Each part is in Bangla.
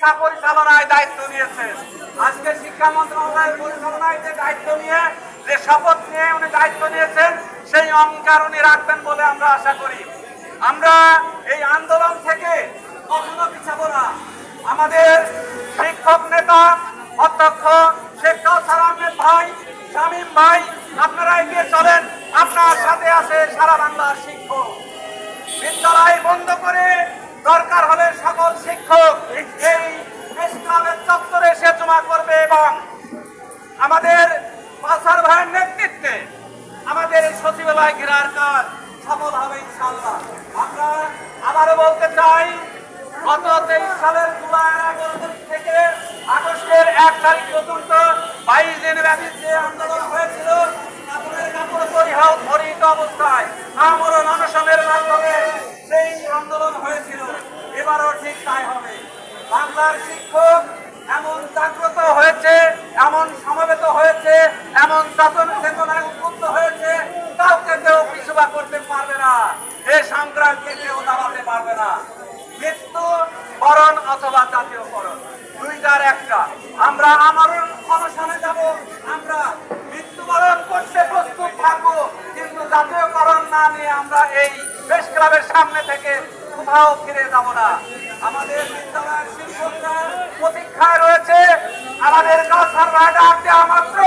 শিক্ষা পরিচালনায় দায়িত্ব নিয়েছেন। আজকে শিক্ষা মন্ত্রণালয়ের পরিচালনায় যে দায়িত্ব নিয়ে যে শপথ নিয়ে উনি দায়িত্ব নিয়েছেন সেই অঙ্গীকার উনি রাখবেন বলে আমরা আশা করি। আমরা এই আন্দোলন থেকে কখনো পিছাবো না। আমাদের শিক্ষক নেতা অধ্যক্ষ শেখ কাউসার আহমেদ ভাই, শামীম ভাই, আপনারা এগিয়ে চলেন। আপনার সাথে আছে সারা বাংলার শিক্ষক। বিদ্যালয় বন্ধ করে দরকার হলে সকল শিক্ষক এই প্রেস ক্লাবের চত্বরে এসে জমা করবে এবং আমাদের কাউসার ভাইয়ের নেতৃত্বে আমাদের এই সচিবালয় ঘেরার কাজ সফল হবে ইনশাআল্লাহ। আমরা আবারও বলতে চাই, গত 23 সালের জুলাই 11 তারিখ থেকে আগস্টের 1 তারিখ পর্যন্ত 22 দিন ব্যাপী যে আন্দোলন হয়েছিল, কাপড় পরিহিত অবস্থায় আমরণ অনশনের মাধ্যমে সেই আন্দোলন হয়েছিল। এবারও ঠিক তাই হবে। বাংলার শিক্ষক এমন জাগ্রত হয়েছে, এমন সমবেত হয়েছে, এমন চেতনায় উদ্বুদ্ধ হয়েছে, কাউকে কেউ পিছুপা করতে পারবে না। এই সংগ্রামকে কেউ দাবাতে পারবে না। মৃত্যু বরণ অথবা জাতীয়করণ, দুইটার একটা। আমরা আমরণ অনশনে যাব, আমরা মৃত্যুবরণ করতে প্রস্তুত থাকবো, কিন্তু জাতীয়করণ না নিয়ে আমরা এই প্রেস ক্লাবের সামনে থেকে কোথাও ফিরে যাব না। আমাদের বিদ্যালয়ের শিক্ষকরা প্রতীক্ষায় রয়েছে। আমাদের কাউসার ভাই ডাক দেওয়া মাত্র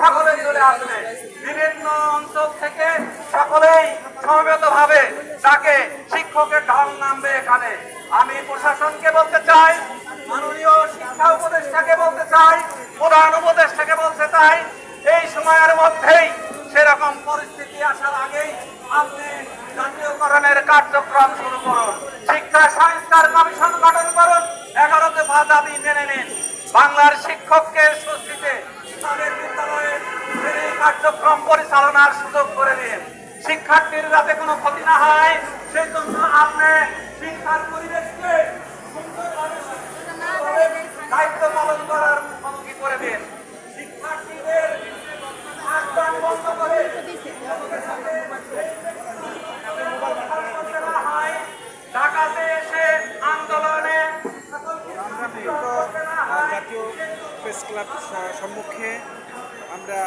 সকলেই চলে আসবে। বিভিন্ন অঞ্চল থেকে সকলেই সমবেত ভাবে তাকে শিক্ষকের ঢল নামবে এখানে। আমি প্রশাসনকে বলতে চাই, মাননীয় শিক্ষা উপদেষ্টাকে বলতে চাই, প্রধান উপদেষ্টাকে বলতে চাই, এই সময়ের মধ্যেই সেরকম পরিস্থিতি আসার আগেই আপনি জাতীয়করণের কার্যক্রম শুরু করুন। শিক্ষা সংস্কার কমিশন গঠন করুন। 11 দফা দাবি মেনে নিন। বাংলার শিক্ষককে স্বস্তিতে তাদের বিদ্যালয়ে কার্যক্রম পরিচালনার সুযোগ করে দিন। শিক্ষার্থীর যাতে কোনো ক্ষতি না হয় সেই জন্য আপনি শিক্ষার পরিবেশকে সুন্দরভাবে দায়িত্ব পালন করার মুখোমুখি করে দিন। শিক্ষার্থীদের আহ্বান বন্ধ করে ঢাকাতে এসে আন্দোলনে জাতীয় প্রেস ক্লাব সম্মুখে আমরা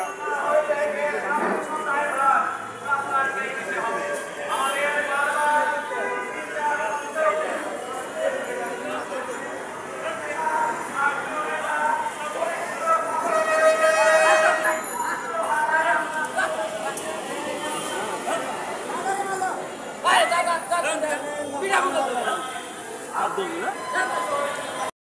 Aduh,